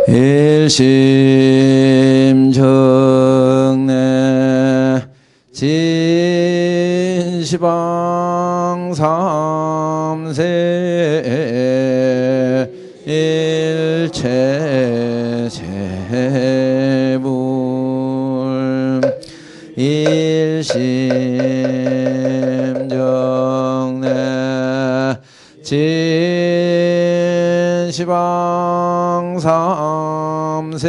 일심정내 진시방 삼세 일체 재불 일심정내 진시방 삼세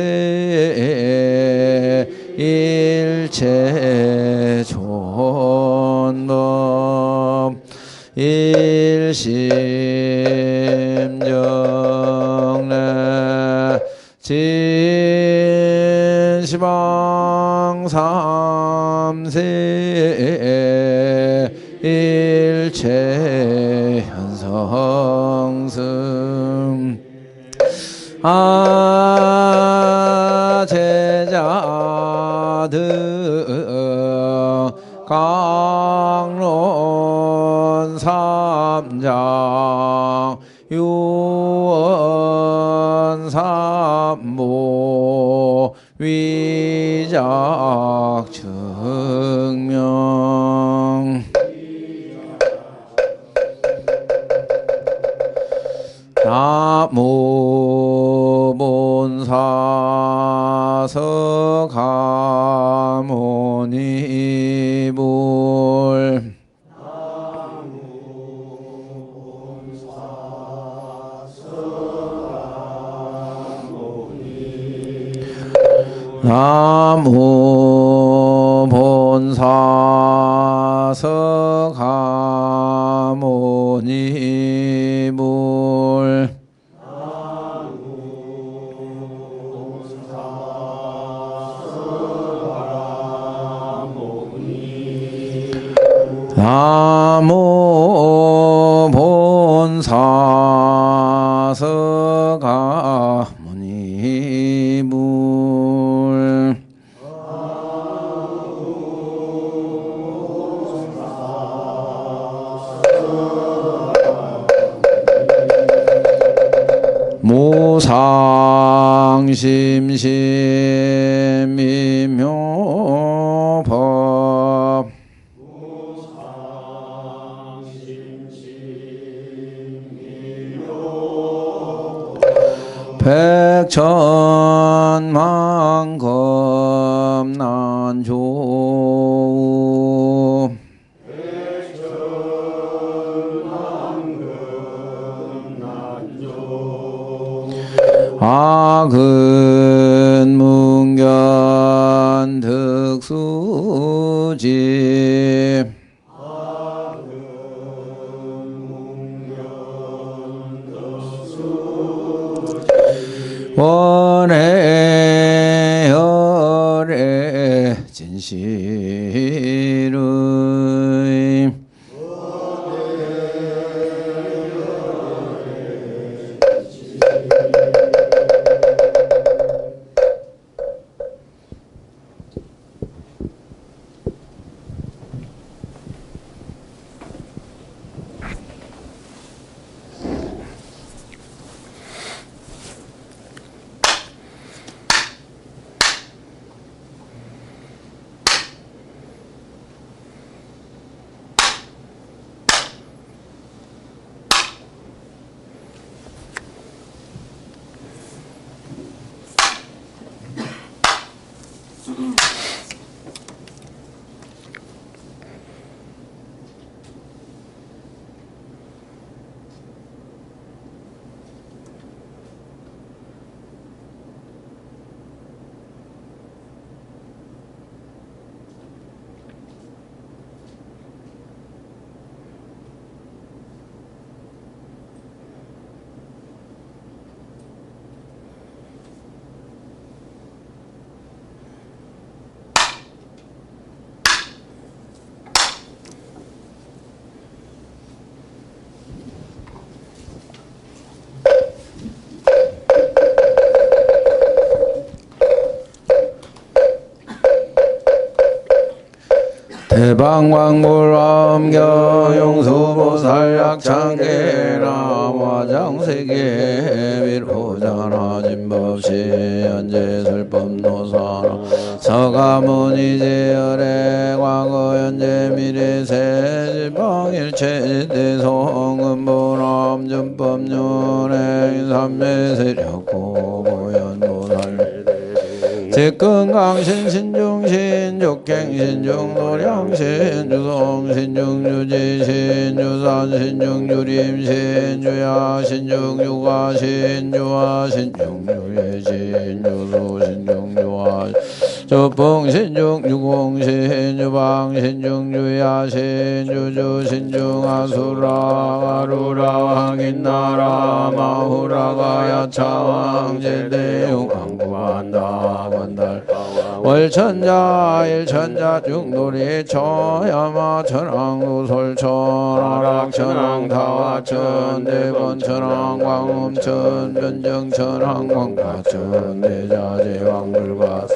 일체 존법 일심정내 진시방 삼세 일체 현성승 제자등 강론 삼장 유언 삼모 위작 증명 나무 본사서가모니불 나무 본사서가모니불 나무 본사서가모니불 무상심심미묘법 백천만검난조 악은 문견 득수지 원해 열애 진실의 대방광불엄경 용수보살약창계나 화장세계 밀호자나 진법시 현재설법노사나 서가문이제열의 과거 현재 미래세 지방일체 대성은보람 전법륜행 삼매세력고 보현보살 제건강신 신중신 족행신 중노량신 주성신 중주지신 주산신 중주림신 주야신 중주가신 주화신 중주예신 주소신 중주화 주풍신 중주공신 주방신 중주야신 주주신 중아수라 아루라 왕인나라 마후라가 야차왕 제대용 왕구한다 월천자 일천자 중돌이 처야마 천왕 노설천 아락천왕 다화천 대번천왕 광음천 변정천왕 광가천 대자제왕불가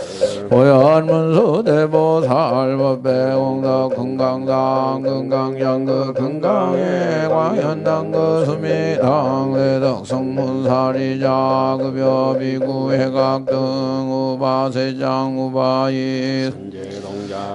보현문수 대보살 법배공덕 금강당 금강장그 금강에 광현당그 수미당 대덕성문사리자 급여 비구 해각등 우바세장 우바이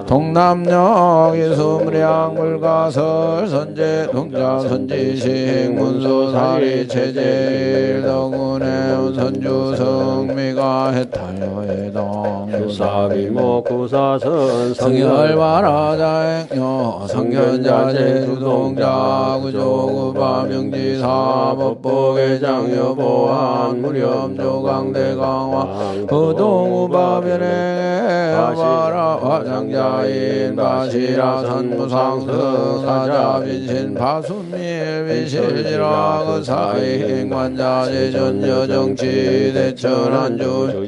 동남역 이수무량 물가설 선제 동자 선지식 문수사리 체제 덕운의 선주 성미가 해탈여 해당 유사비모 구사선 성열바라자행여 성견자재 주동자 구조구바 명지사 법보계장 여보한 무렴조강대강화 부동우바변행에 바라 화장자인 바시라 선무상승 사자빈신 바순밀 비실지라 그사인 관자재 전여정치 대천한주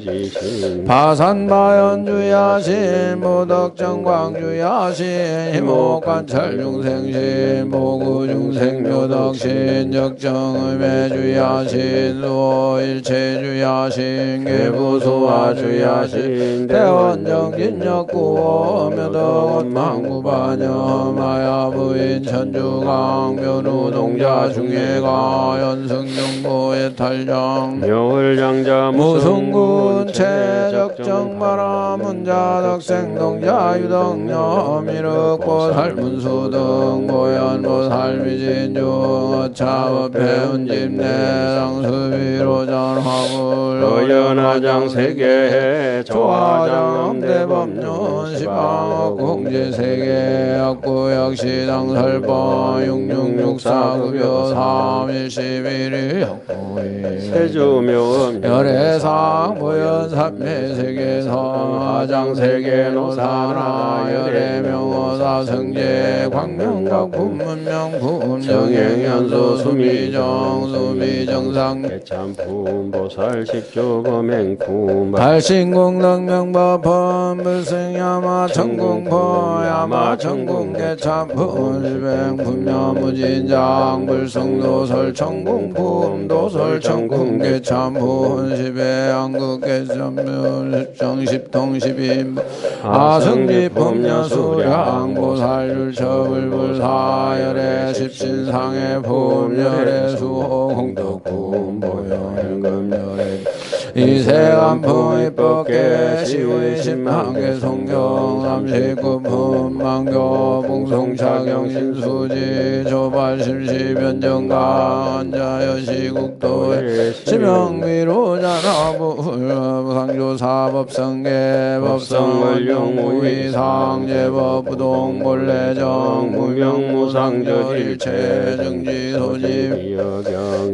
바산바연주야신 무덕정광주야신 희목관찰중생신 보구중생묘덕신 적정의매주야신 수호일체주야신 계부수화주야신 대원정진역구호 묘덕원망구반여 마야부인 천주강 묘누동자 중예가 연승정보의 탈장 묘을장자 무승군 최적정바라문자 덕생동자 유덕녀 미륵보 살문수등 보현보살 미진중 어차법해운집내 상수비로 전화물 어연하장 세계 조화장 대법륜 시방 공제세계 악구역시당 설법 6664급여 3일시비리 역구이 세주묘음 열애상 보현 삼매세계성 하장세계 노사나 열애명호사 성제 광명각 분문명 정행연수 수미정 수미정상 개참품 보살식조거맹품 발신공덕명법헌 불승야마 천공포 야마 천공개참품 일백분야무진장 불성도설 천공품 도설 천공개참품 시배양극개참문 십정십통십인 아성지품녀수량 보살율처불불사열의 십신상의 품열의 수호 공덕품 보현금열의 이세간품 입법계 시의 십만계 성경 삼십구품 만교 봉송차경 신수지 조발심시변정가 안자여시국도의 지명미로자나부 상조사법성계 법성월룡무위상 제법부동 본래정 무명무상저일체 정지소집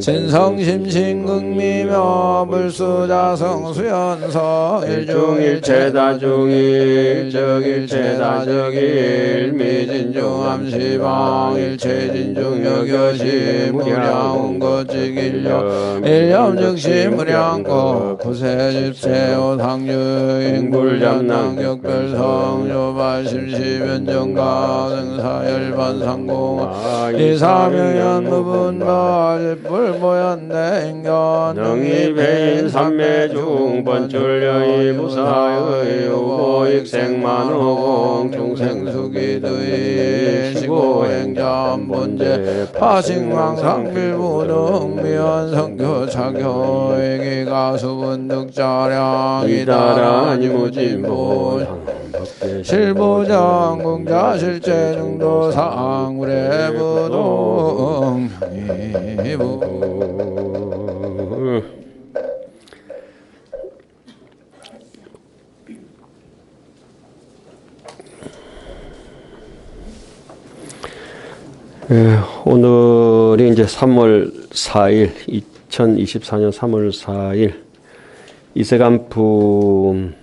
진성심신극미며 불수자성 수연성 일중일체다중일적일체다적일 미진중암시방 일체진중여겨시 무량운거직일력 일념즉시 무량거 구세집세오상유인굴잠낭격별성 조발심시변정가 등사열반상공 이사명연 무분바 불보연대인견 능이배인 삼명 매중번 출려이 무사의 우고익생만호공 중생수기의 시고행잠본제 파식망상빌부등 미연성교차교행이 가수분득자량 이다라니무진보 실보장궁자 실제중도 상우래부동 오늘이 이제 3월 4일, 2024년 3월 4일 이세간품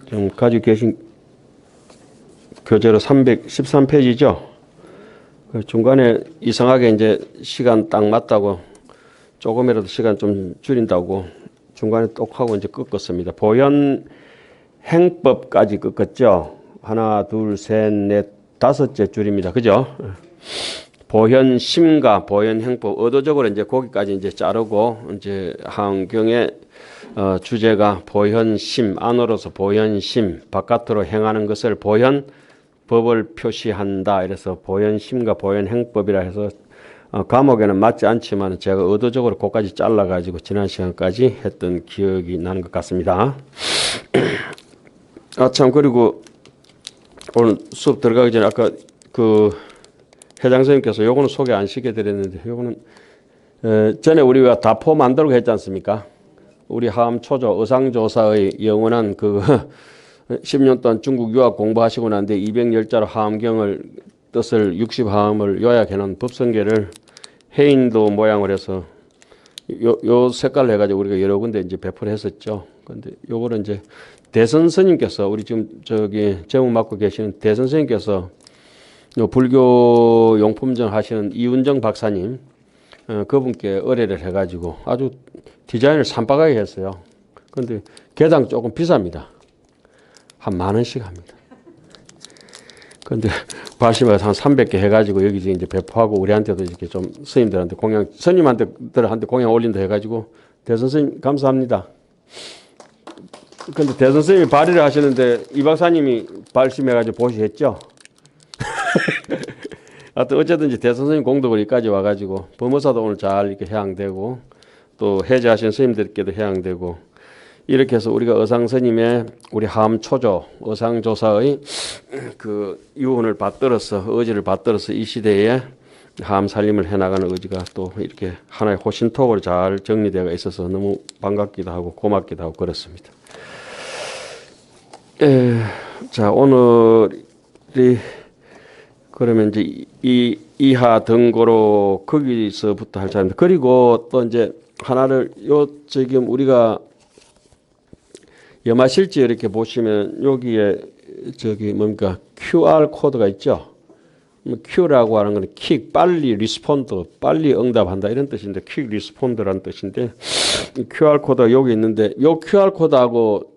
좀 가지고 계신 교재로 313페이지죠. 중간에 이상하게 이제 시간 딱 맞다고 조금이라도 시간 좀 줄인다고 중간에 똑 하고 이제 꺾었습니다. 보현 행법까지 꺾었죠. 하나, 둘, 셋, 넷, 다섯째 줄입니다. 그죠? 보현 심가, 보현 행법, 의도적으로 이제 거기까지 이제 자르고 이제 하경의 주제가 보현 심, 안으로서 보현 심, 바깥으로 행하는 것을 보현 법을 표시한다. 이래서 보현 심과 보현 행법이라 해서 과목에는 맞지 않지만 제가 의도적으로 그까지 잘라가지고 지난 시간까지 했던 기억이 나는 것 같습니다. 참 그리고 오늘 수업 들어가기 전에 아까 회장 선생님께서 요거는 소개 안 시켜드렸는데 요거는 전에 우리가 다포 만들고 했지 않습니까? 우리 하암 초조 의상조사의 영원한 10년 동안 중국 유학 공부하시고 난 뒤에 210자로 하암경을 뜻을 60하암을 요약해 놓은 법성계를 해인도 모양을 해서 요 색깔로 해가지고 우리가 여러 군데 이제 배포를 했었죠. 근데 요거는 이제 대선 스님께서 우리 지금 제목 맡고 계시는 대선 스님께서 불교 용품전 하시는 이운정 박사님 그분께 의뢰를 해가지고 아주 디자인을 산박하게 했어요. 그런데 개당 조금 비쌉니다. 한 10,000원씩 합니다. 그런데 발심을 한 300개 해가지고 여기서 이제 배포하고 우리한테도 이렇게 좀 스님들한테 스님한테 공양 올린다 해가지고 대선생님 감사합니다. 근데 대선생님이 발의를 하시는데 이 박사님이 발심해가지고 보시했죠. 하여튼 어쨌든지 대선생님 공덕을 여기까지 와가지고 법무사도 오늘 잘 이렇게 해양되고 또 해제하신 스님들께도 해양되고 이렇게 해서 우리가 의상스님의 우리 하암 초조 의상조사의 유언을 받들어서 의지를 받들어서 이 시대에 하암 살림을 해나가는 의지가 또 이렇게 하나의 호신톡으로 잘 정리되어 있어서 너무 반갑기도 하고 고맙기도 하고 그렇습니다. 자 오늘이 그러면 이제 이하 등고로 거기서부터 할 차례입니다. 그리고 또 이제 하나를 지금 우리가 염화실지 이렇게 보시면 여기에 뭡니까 QR 코드가 있죠. Q라고 하는 건 퀵 빨리 리스폰드 빨리 응답한다 이런 뜻인데 퀵 리스폰드라는 뜻인데 이 QR 코드가 여기 있는데 요 QR 코드하고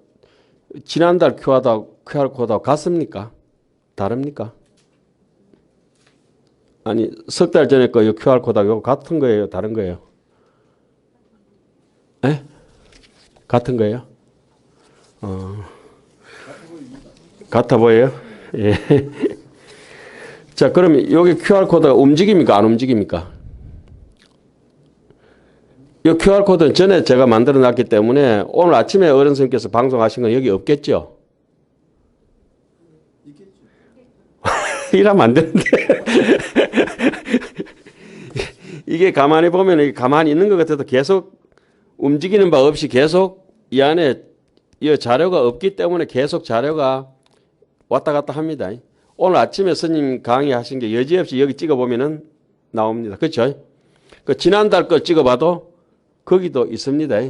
지난달 QR 코드하고 같습니까? 다릅니까? 아니 석 달 전에 거 요 QR 코드하고 같은 거예요? 다른 거예요? 에? 같은 거예요? 같아 보여요? 예. 자, 그러면 여기 QR코드가 움직입니까? 안 움직입니까? 이 QR코드는 전에 제가 만들어 놨기 때문에 오늘 아침에 어른 선생님께서 방송하신 건 여기 없겠죠? 있겠죠. 이러면 안 되는데. 이게 가만히 보면 가만히 있는 것 같아도 계속 움직이는 바 없이 계속 이 안에 이 자료가 없기 때문에 계속 자료가 왔다 갔다 합니다. 오늘 아침에 스님 강의하신 게 여지없이 여기 찍어보면은 나옵니다. 그렇죠? 지난달 거 찍어봐도 거기도 있습니다.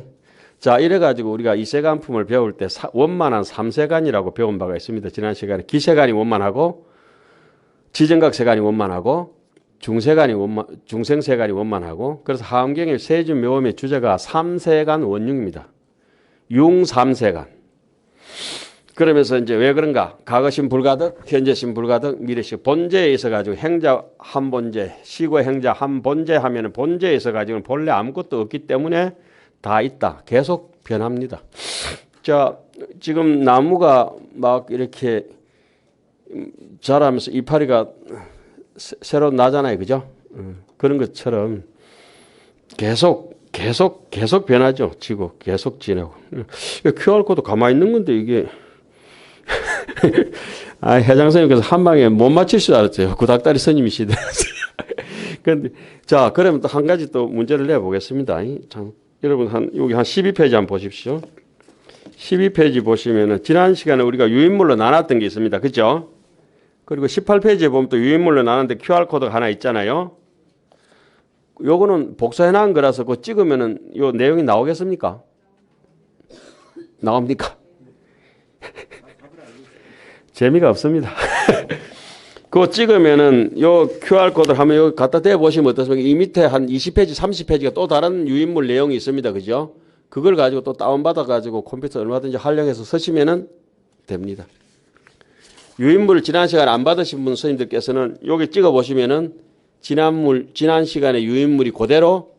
자, 이래가지고 우리가 이세간품을 배울 때 원만한 3세간이라고 배운 바가 있습니다. 지난 시간에 기세간이 원만하고 지정각세간이 원만하고 중생세간이 원만하고 그래서 하암경의 세준묘음의 주제가 3세간 원융입니다. 융삼세간. 그러면서 이제 왜 그런가? 과거신 불가득, 현재신 불가득, 미래신 본제에 있어 가지고 행자 한 본제, 시고 행자 한 본제 하면은 본제에 있어 가지고는 본래 아무것도 없기 때문에 다 있다. 계속 변합니다. 자, 지금 나무가 막 이렇게 자라면서 이파리가 새로 나잖아요. 그죠? 그런 것처럼 계속 변하죠. 지구 계속 지내고. QR코드 가만히 있는 건데 이게 회장 선생님께서 한 방에 못 맞힐 줄 알았어요. 구닥다리 스님이 시대라서. 그런데 자, 그러면 또 한 가지 또 문제를 내보겠습니다. 참, 여러분 여기 한 12페이지 한번 보십시오. 12페이지 보시면은 지난 시간에 우리가 유인물로 나눴던 게 있습니다. 그죠? 그리고 18페이지에 보면 또 유인물로 나눴는데 QR코드가 하나 있잖아요. 요거는 복사해 놓은 거라서 그거 찍으면은 요 내용이 나오겠습니까? 나옵니까? 재미가 없습니다. 그거 찍으면은 요 QR코드를 하면 여기 갖다 대 보시면 어떻습니까? 이 밑에 한 20페이지, 30페이지가 또 다른 유인물 내용이 있습니다. 그죠? 그걸 가지고 또 다운받아 가지고 컴퓨터 얼마든지 활용해서 쓰시면은 됩니다. 유인물을 지난 시간에 안 받으신 분 스님들께서는 여기 찍어 보시면은 지난 시간에 유인물이 그대로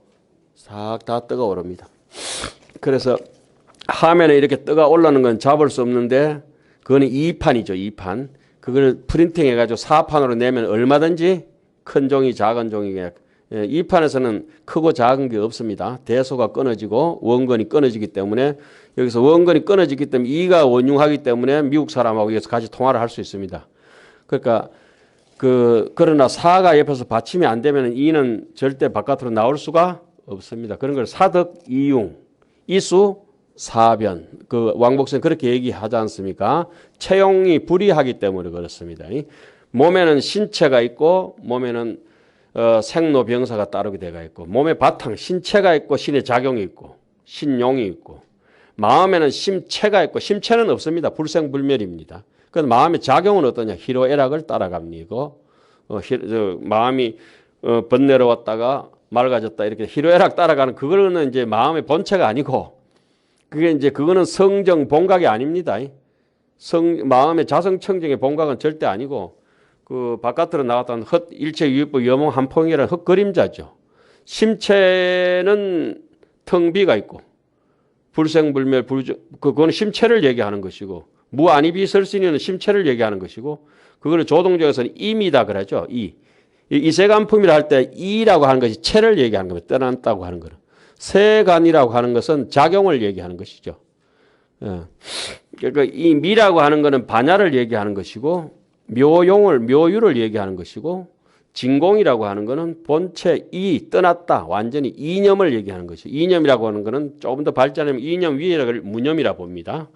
싹 다 뜨거 오릅니다. 그래서 화면에 이렇게 뜨거 올라오는 건 잡을 수 없는데 그거는 2판이죠. 2판. 그걸 프린팅 해가지고 4판으로 내면 얼마든지 큰 종이 작은 종이 2판에서는 크고 작은 게 없습니다. 대소가 끊어지고 원건이 끊어지기 때문에 여기서 원건이 끊어지기 때문에 2가 원융하기 때문에 미국 사람하고 여기서 같이 통화를 할 수 있습니다. 그러니까 그러나 4가 옆에서 받침이 안 되면 2는 절대 바깥으로 나올 수가 없습니다. 그런 걸 사득 이융, 이수 사변. 그 왕복선 그렇게 얘기하지 않습니까? 체용이 불이하기 때문에 그렇습니다. 몸에는 신체가 있고 몸에는 생로병사가 따르게 돼가 있고 몸의 바탕 신체가 있고 신의 작용이 있고 신용이 있고 마음에는 심체가 있고 심체는 없습니다. 불생불멸입니다. 그래서 마음의 작용은 어떠냐? 희로애락을 따라갑니다. 마음이 번뇌로 왔다가 맑아졌다 이렇게 희로애락 따라가는 그거는 이제 마음의 본체가 아니고 그거는 성정 본각이 아닙니다. 마음의 자성청정의 본각은 절대 아니고 그 바깥으로 나왔다는 헛 일체 유익부 여몽 한풍이라는 헛 그림자죠. 심체는 텅 비가 있고 불생불멸 그거는 심체를 얘기하는 것이고 무아니비설신이는 심체를 얘기하는 것이고 그거를 조동적에서는 임이다 그러죠. 이세간품이라 할 때 이라고 하는 것이 체를 얘기하는 겁니다. 떠났다고 하는 거는. 세간이라고 하는 것은 작용을 얘기하는 것이죠. 그러니까 이 미라고 하는 것은 반야를 얘기하는 것이고 묘유를 얘기하는 것이고 진공이라고 하는 것은 본체 떠났다 완전히 이념을 얘기하는 것이죠. 이념이라고 하는 것은 조금 더 발전하면 이념 위에를 무념이라 봅니다.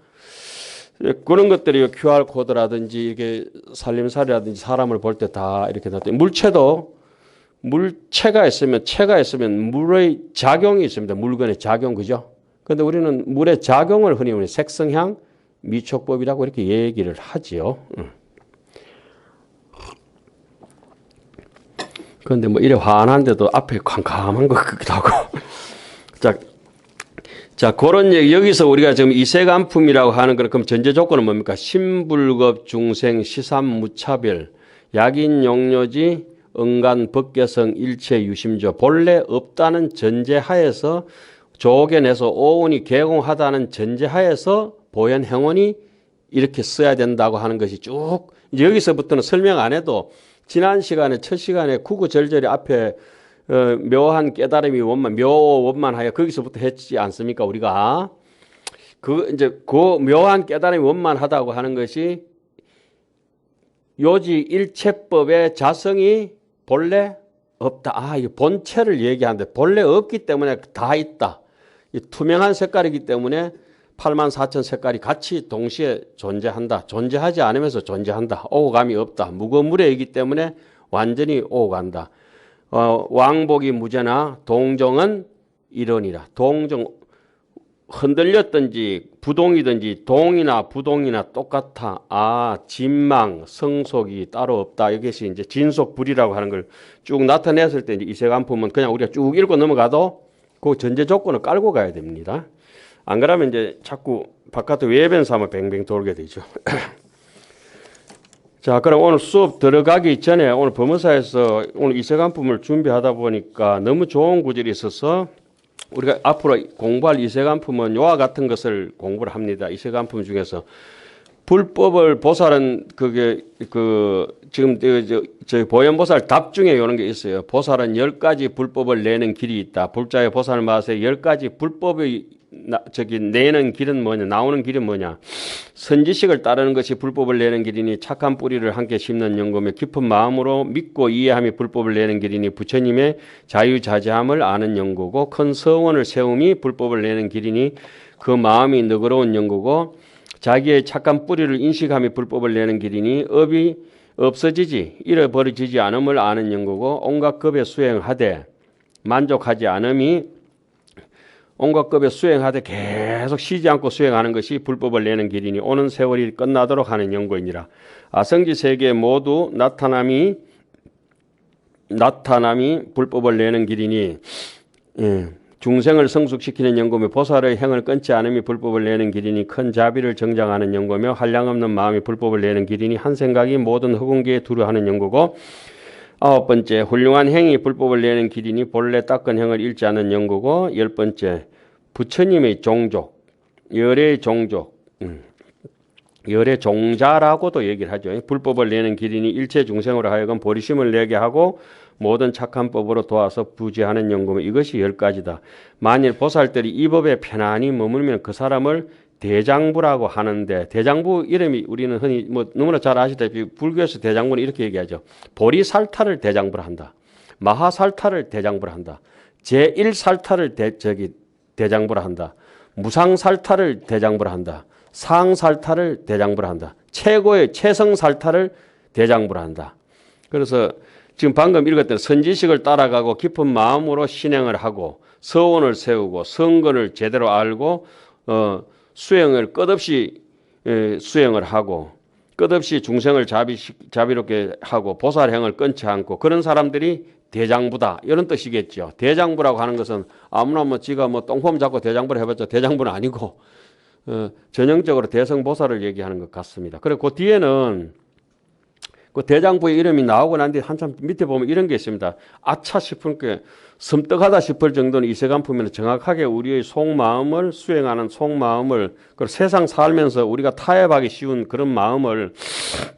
그런 것들이 QR코드라든지 이게 살림살이라든지 사람을 볼 때 다 이렇게 나타나요. 물체가 있으면 물의 작용이 있습니다. 물건의 작용, 그죠? 그런데 우리는 물의 작용을 흔히 우리 색성향 미촉법이라고 이렇게 얘기를 하지요. 그런데 뭐 이래 환한데도 앞에 캄캄한 것 같기도 하고. 자, 그런 얘기, 여기서 우리가 지금 이세간품이라고 하는 건 그럼 전제 조건은 뭡니까? 신불급 중생 시삼무차별 약인 용료지 응간 법계성 일체 유심조 본래 없다는 전제하에서 조견해서 오운이 개공하다는 전제하에서 보현 행원이 이렇게 써야 된다고 하는 것이 쭉 이제 여기서부터는 설명 안 해도 지난 시간에 첫 시간에 구구절절히 앞에 묘한 깨달음이 원만 묘원만하여 거기서부터 했지 않습니까? 우리가 이제 그 묘한 깨달음이 원만하다고 하는 것이 요지 일체법의 자성이 본래 없다. 이 본체를 얘기하는데 본래 없기 때문에 다 있다. 이 투명한 색깔이기 때문에 84,000 색깔이 같이 동시에 존재한다. 존재하지 않으면서 존재한다. 오고 감이 없다. 무거무래이기 때문에 완전히 오고 간다. 왕복이 무죄나 동정은 이론이라. 동정 흔들렸든지 부동이든지 동이나 부동이나 똑같아. 진망 성속이 따로 없다. 이것이 이제 진속불이라고 하는 걸 쭉 나타냈을 때 이제 이세간품은 그냥 우리가 쭉 읽고 넘어가도 그 전제 조건을 깔고 가야 됩니다. 안 그러면 이제 자꾸 바깥에 외변 삼아 뱅뱅 돌게 되죠. 자, 그럼 오늘 수업 들어가기 전에 오늘 법무사에서 오늘 이세간품을 준비하다 보니까 너무 좋은 구절이 있어서 우리가 앞으로 공부할 이세간품은 요와 같은 것을 공부를 합니다. 이세간품 중에서 불법을 보살은 그게 지금 저 보현보살 답 중에 이런 게 있어요. 보살은 10가지 불법을 내는 길이 있다. 불자의 보살 맛에 10가지 불법의 내는 길은 뭐냐, 나오는 길은 뭐냐. 선지식을 따르는 것이 불법을 내는 길이니 착한 뿌리를 함께 심는 연금에 깊은 마음으로 믿고 이해함이 불법을 내는 길이니 부처님의 자유자재함을 아는 연구고 큰 서원을 세움이 불법을 내는 길이니 그 마음이 너그러운 연구고 자기의 착한 뿌리를 인식함이 불법을 내는 길이니 업이 없어지지 잃어버리지 않음을 아는 연구고 온갖 급에 수행하되 만족하지 않음이 온갖 급에 수행하되 계속 쉬지 않고 수행하는 것이 불법을 내는 길이니 오는 세월이 끝나도록 하는 연구이니라. 아성지 세계 모두 나타남이 불법을 내는 길이니 중생을 성숙시키는 연구며 보살의 행을 끊지 않음이 불법을 내는 길이니 큰 자비를 정장하는 연구며 한량없는 마음이 불법을 내는 길이니 한 생각이 모든 허공기에 두루하는 연구고 9번째 훌륭한 행이 불법을 내는 길이니 본래 닦은 행을 잃지 않는 연구고 10번째 부처님의 종족 열의 종족 열의 종자라고도 얘기를 하죠. 불법을 내는 길이니 일체 중생으로 하여금 보리심을 내게 하고 모든 착한 법으로 도와서 부지하는 연구면 이것이 10가지다. 만일 보살들이 이 법에 편안히 머물면 그 사람을 대장부라고 하는데 대장부 이름이 우리는 흔히 뭐 너무나 잘 아시다시피 불교에서 대장부는 이렇게 얘기하죠. 보리살타를 대장부로 한다. 마하살타를 대장부로 한다. 제1살타를 대장부로 한다. 무상살타를 대장부로 한다. 상살타를 대장부로 한다. 최고의 최성살타를 대장부로 한다. 그래서 지금 방금 읽었던 선지식을 따라가고 깊은 마음으로 신행을 하고 서원을 세우고 성건을 제대로 알고 수행을 끝없이 수행을 하고 끝없이 중생을 자비롭게 하고 보살행을 끊지 않고 그런 사람들이 대장부다 이런 뜻이겠죠. 대장부라고 하는 것은 아무나 뭐 지가 뭐 똥폼 잡고 대장부를 해봤자 대장부는 아니고 전형적으로 대성보살을 얘기하는 것 같습니다. 그리고 그 뒤에는 그 대장부의 이름이 나오고 난 뒤에 한참 밑에 보면 이런 게 있습니다. 아차 싶은 게 섬뜩하다 싶을 정도는 이세간품에는 정확하게 우리의 속마음을 수행하는 속마음을 그리고 세상 살면서 우리가 타협하기 쉬운 그런 마음을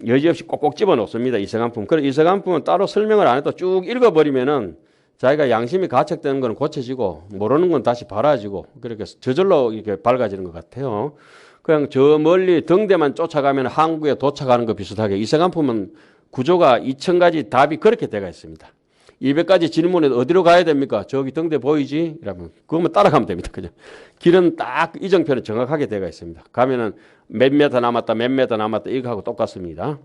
여지없이 꼭꼭 집어넣습니다. 이세간품. 그래서 이세간품은 따로 설명을 안 해도 쭉 읽어버리면은 자기가 양심이 가책되는 건 고쳐지고 모르는 건 다시 바라지고 그렇게 저절로 이렇게 밝아지는 것 같아요. 그냥 저 멀리 등대만 쫓아가면 항구에 도착하는 것 비슷하게 이세간품은 구조가 2000가지 답이 그렇게 되어 있습니다. 200가지 질문에 어디로 가야 됩니까? 저기 등대 보이지? 이러면 그것만 따라가면 됩니다. 그냥 길은 딱 이정표는 정확하게 되어 있습니다. 가면은 몇 메터 남았다, 몇 메터 남았다 이거 하고 똑같습니다.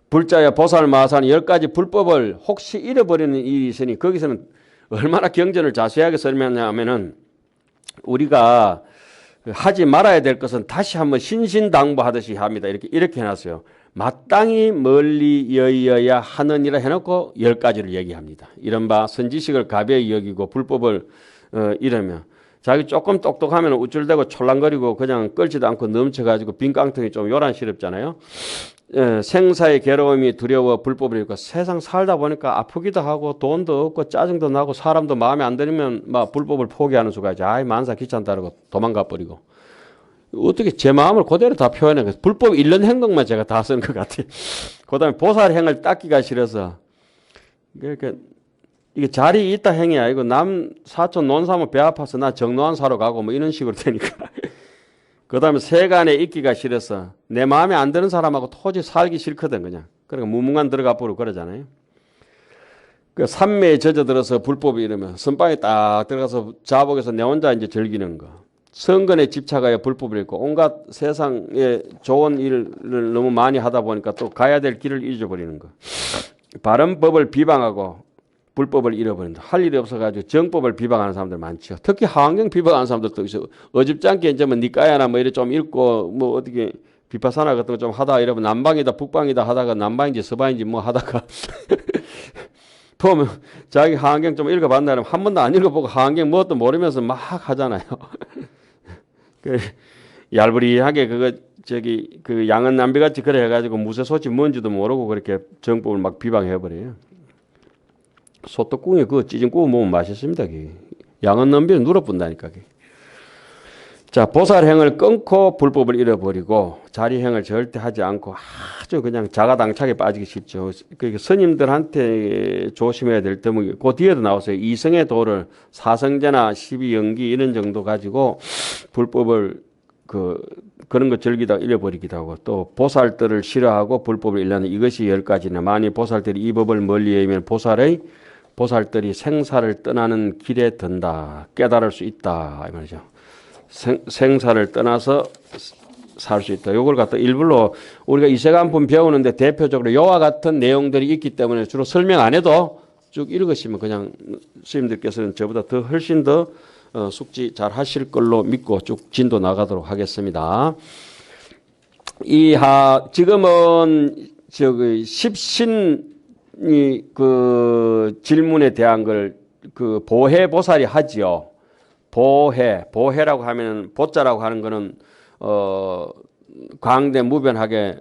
불자야 보살 마산 10가지 불법을 혹시 잃어버리는 일이 있으니 거기서는 얼마나 경전을 자세하게 설명하면은 우리가 하지 말아야 될 것은 다시 한번 신신당부하듯이 합니다. 이렇게 해놨어요. 마땅히 멀리 여의어야 하느니라 해놓고 10가지를 얘기합니다. 이른바 선지식을 가벼이 여기고 불법을 이러면 자기 조금 똑똑하면 우쭐대고 촐랑거리고 그냥 끌지도 않고 넘쳐가지고 빈 깡통이 좀 요란스럽잖아요. 생사의 괴로움이 두려워 불법을 잃고 세상 살다 보니까 아프기도 하고 돈도 없고 짜증도 나고 사람도 마음에 안 들면 막 불법을 포기하는 수가 있죠. 아이 만사 귀찮다 그러고 도망가 버리고 어떻게 제 마음을 그대로 다 표현해. 불법 잃는 행동만 제가 다 쓰는 것 같아요. 그 다음에 보살행을 닦기가 싫어서 그러니까 이게 자리 있다 행이 아니고 남 사촌 논사면 배 아파서 나 정노한 사러 가고 뭐 이런 식으로 되니까 그 다음에 세간에 있기가 싫어서 내 마음에 안 드는 사람하고 도저히 살기 싫거든 그냥. 그러니까 무문관 들어가 버리고 그러잖아요. 그 산매에 젖어들어서 불법이 이러면 선방에 딱 들어가서 자복에서 내 혼자 이제 즐기는 거. 성근에 집착하여 불법을 잃고 온갖 세상에 좋은 일을 너무 많이 하다 보니까 또 가야 될 길을 잊어버리는 거. 바른 법을 비방하고 불법을 잃어버린다. 할 일이 없어가지고 정법을 비방하는 사람들 많죠. 특히 하완경 비방하는 사람들도 있어. 어줍지 않게 이제 뭐 니까야나 뭐 이래 좀 읽고 뭐 어떻게 비파사나 같은 거 좀 하다가 이러면 남방이다 북방이다 하다가 남방인지 서방인지 뭐 하다가 보면 자기 하완경 좀 읽어봤나 그러면 한 번도 안 읽어보고 하완경 뭣도 모르면서 막 하잖아요. 그 얄부리하게 그 양은 남비같이 그래 해가지고 무쇠 소치 뭔지도 모르고 그렇게 정법을 막 비방해버려요. 소떡국에 그거 찌진 구워 먹으면 맛있습니다. 양은 넘비는 눌어뿐다니까. 자, 보살행을 끊고 불법을 잃어버리고 자리행을 절대 하지 않고 아주 그냥 자가당착에 빠지기 쉽죠. 그러니까 스님들한테 조심해야 될 점은 그 뒤에도 나왔어요. 이성의 도를 사성제나 12연기 이런 정도 가지고 불법을 그런 거 즐기다가 잃어버리기도 하고 또 보살들을 싫어하고 불법을 잃는 이것이 10가지나 만일 보살들이 이 법을 멀리 여기면 보살들이 생사를 떠나는 길에 든다. 깨달을 수 있다. 이 말이죠. 생사를 떠나서 살 수 있다. 요걸 갖다 일부러 우리가 이세간품 배우는데 대표적으로 요와 같은 내용들이 있기 때문에 주로 설명 안 해도 쭉 읽으시면 그냥 스님들께서는 저보다 더 훨씬 더 숙지 잘 하실 걸로 믿고 쭉 진도 나가도록 하겠습니다. 지금은 십신이 그 질문에 대한 걸 그 보해보살이 하지요. 보해라고 하면 보자라고 하는 거는 강대무변하게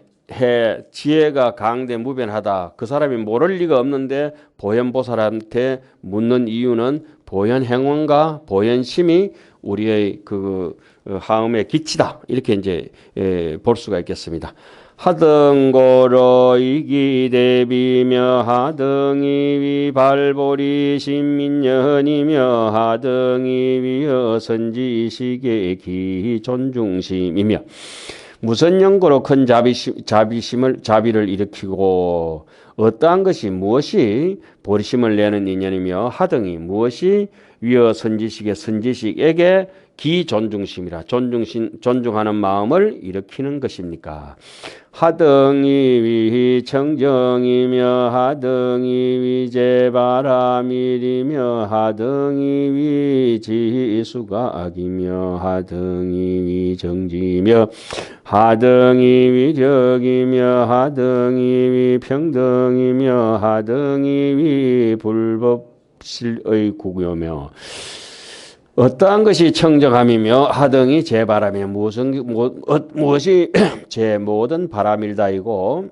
지혜가 강대무변하다. 그 사람이 모를 리가 없는데 보현보살한테 묻는 이유는 보현행원과 보현심이 우리의 그 하음의 기치다. 이렇게 이제 볼 수가 있겠습니다. 하등고로 이기대비며 하등이위 발보리 신민연이며 하등이위여 선지식의 기존중심이며 무슨 연고로 큰 자비를 일으키고 어떠한 것이 무엇이 보리심을 내는 인연이며 하등이 무엇이 위어 선지식의 선지식에게 기존중심이라 존중하는 마음을 일으키는 것입니까? 하등이 위청정이며 하등이 위제바라밀이며 하등이 위지수각이며 하등이 위정지며 하등이 위력이며 하등이 위평등이며 하등이 위불법실의 구교며 어떠한 것이 청정함이며 하등이 제 바람이며 무엇이 제 모든 바람일다이고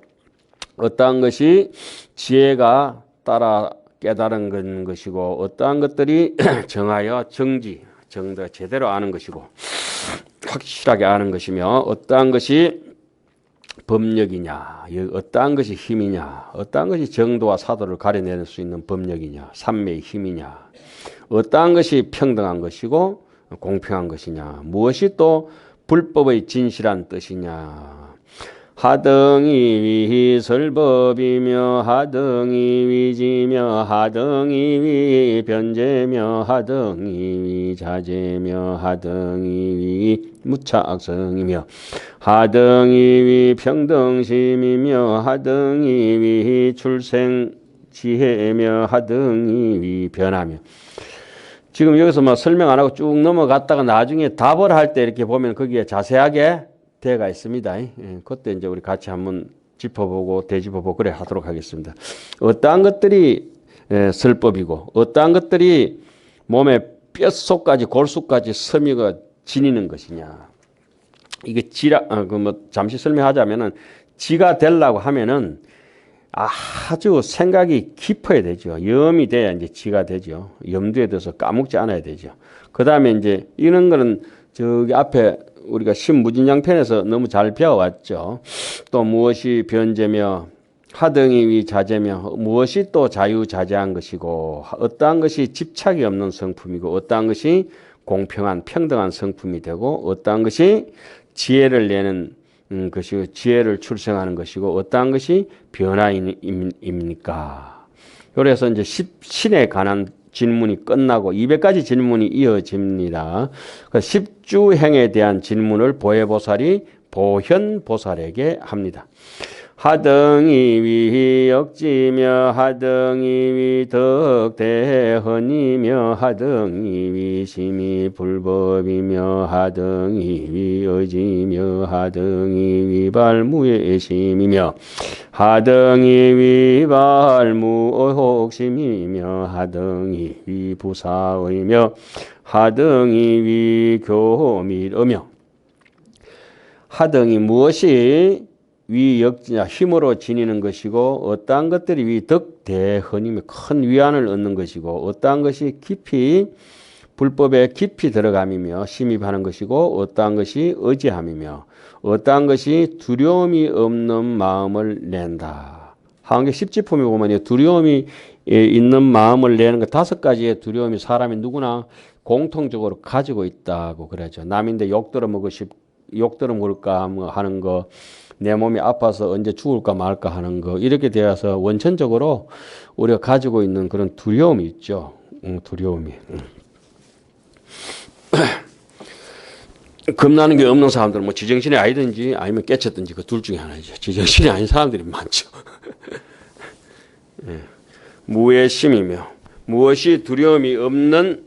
어떠한 것이 지혜가 따라 깨달은 것이고 어떠한 것들이 정하여 정도 제대로 아는 것이고 확실하게 아는 것이며 어떠한 것이 법력이냐 어떠한 것이 힘이냐 어떠한 것이 정도와 사도를 가려낼 수 있는 법력이냐 삼매의 힘이냐 어떠한 것이 평등한 것이고 공평한 것이냐 무엇이 또 불법의 진실한 뜻이냐 하등이 위설법이며 하등이 위지며 하등이 위변제며 하등이 위자제며 하등이 위무차악성이며 하등이 위평등심이며 하등이 위출생지혜며 하등이 위변하며 지금 여기서 뭐 설명 안 하고 쭉 넘어갔다가 나중에 답을 할 때 이렇게 보면 거기에 자세하게 되어가 있습니다. 그때 이제 우리 같이 한번 짚어보고 되짚어보고 그래 하도록 하겠습니다. 어떠한 것들이 설법이고 어떠한 것들이 몸의 뼛속까지 골수까지 섬유가 지니는 것이냐. 이게 잠시 설명하자면은 지가 되려고 하면은 아주 생각이 깊어야 되죠. 염이 돼야 이제 지가 되죠. 염두에 둬서 까먹지 않아야 되죠. 그 다음에 이제 이런 거는 저기 앞에 우리가 신무진양편에서 너무 잘 배워왔죠. 또 무엇이 변제며 하등이 위자제며 무엇이 또 자유자재한 것이고 어떠한 것이 집착이 없는 성품이고 어떠한 것이 공평한 평등한 성품이 되고 어떠한 것이 지혜를 내는 것이고 지혜를 출생하는 것이고 어떠한 것이 변화입니까? 그래서 이제 신에 관한 질문이 끝나고 200가지 질문이 이어집니다. 그 십주행에 대한 질문을 보혜보살이 보현보살에게 합니다. 하등이 위역지며 하등이 위덕대헌이며 하등이 위심이 불법이며 하등이 위의지며 하등이 위발무의심이며 하등이 위발무의혹심이며 하등이 위부사의며 하등이 위교밀의며 하등이 무엇이 위역지냐 힘으로 지니는 것이고 어떠한 것들이 위덕대헌이며 큰 위안을 얻는 것이고 어떠한 것이 깊이 불법에 깊이 들어감이며 심입하는 것이고 어떠한 것이 의지함이며 어떠한 것이 두려움이 없는 마음을 낸다. 하한계 10지품에 보면 두려움이 있는 마음을 내는 것 5가지의 두려움이 사람이 누구나 공통적으로 가지고 있다고 그러죠. 남인데 욕들어 먹을까 하는 거, 내 몸이 아파서 언제 죽을까 말까 하는 거, 이렇게 되어서 원천적으로 우리가 가지고 있는 그런 두려움이 있죠. 두려움이. 겁나는 게 없는 사람들은 뭐 지정신이 아니든지 아니면 깨쳤든지 그 둘 중에 하나죠. 지정신이 아닌 사람들이 많죠. 예. 무의심이며 무엇이 두려움이 없는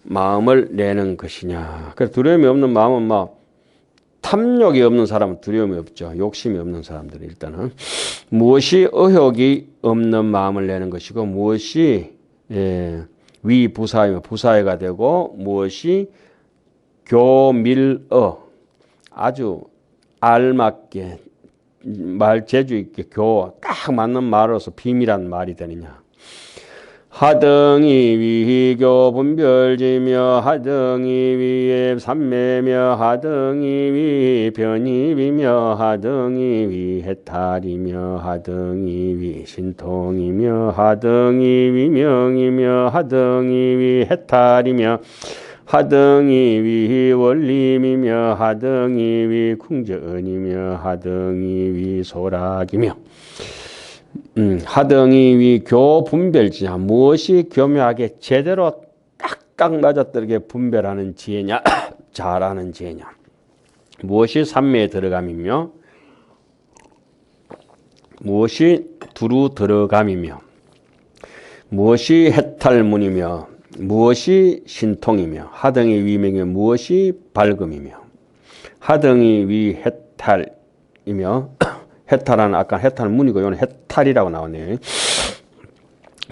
마음을 내는 것이냐. 그래서 두려움이 없는 마음은 막 탐욕이 없는 사람은 두려움이 없죠. 욕심이 없는 사람들은 일단은 무엇이 의욕이 없는 마음을 내는 것이고 무엇이 위부사이며 부사회가 되고 무엇이 교밀어 아주 알맞게 말 재주 있게 딱 맞는 말로서 비밀한 말이 되느냐. 하등이 위교 분별지며 하등이 위에 삼매며 하등이 위 변입이며 하등이 위 해탈이며 하등이 위 신통이며 하등이 위 명이며 하등이 위 해탈이며 하등이 위 원림이며 하등이 위 궁전이며 하등이 위 소락이며 하등이 위 교분별지냐. 무엇이 교묘하게 제대로 딱딱 맞아떨게 분별하는 지혜냐. 잘하는 지혜냐. 무엇이 삼매에 들어감이며 무엇이 두루 들어감이며 무엇이 해탈문이며 무엇이 신통이며 하등이 위명이며 무엇이 밝음이며 하등이 위 해탈이며 해탈하는 아까 해탈문이고 이건 해탈이라고 나오네요.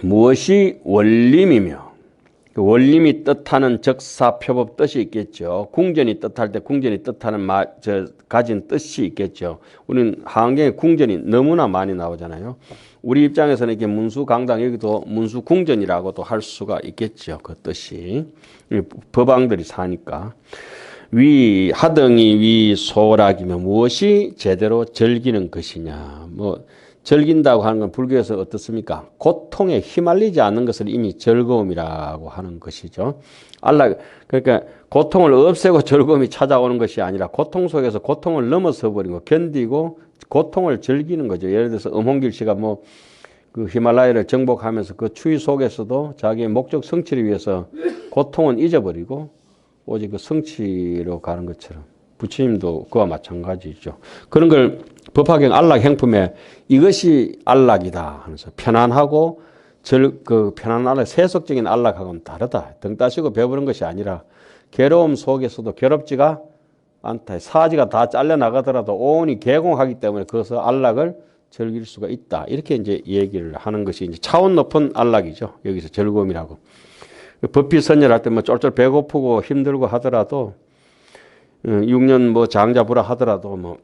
무엇이 원림이며 원림이 뜻하는 적사표법 뜻이 있겠죠. 궁전이 뜻할 때 궁전이 뜻하는 가진 뜻이 있겠죠. 우리는 하한경에 궁전이 너무나 많이 나오잖아요. 우리 입장에서는 이렇게 문수강당 여기도 문수궁전이라고도 할 수가 있겠죠. 그 뜻이 법왕들이 사니까. 위 하등이 위 소락이며 무엇이 제대로 즐기는 것이냐. 뭐 즐긴다고 하는 건 불교에서 어떻습니까? 고통에 휘말리지 않는 것을 이미 즐거움이라고 하는 것이죠. 그러니까 고통을 없애고 즐거움이 찾아오는 것이 아니라 고통 속에서 고통을 넘어서 버리고 견디고 고통을 즐기는 거죠. 예를 들어서 엄홍길 씨가 뭐 그 히말라야를 정복하면서 그 추위 속에서도 자기의 목적 성취를 위해서 고통은 잊어버리고 오직 그 성취로 가는 것처럼 부처님도 그와 마찬가지죠. 그런 걸 법화경 안락 행품에 이것이 안락이다 하면서 편안하고 그 편안한 안락, 세속적인 안락하고는 다르다. 등 따시고 배부른 것이 아니라 괴로움 속에서도 괴롭지가 않다. 사지가 다 잘려나가더라도 온이 개공하기 때문에 그것을 안락을 즐길 수가 있다. 이렇게 이제 얘기를 하는 것이 이제 차원 높은 안락이죠. 여기서 즐거움이라고. 법비선열할 때 뭐 쫄쫄 배고프고 힘들고 하더라도 6년 뭐 장자부라 하더라도 뭐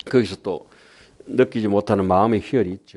거기서 또 느끼지 못하는 마음의 희열이 있죠.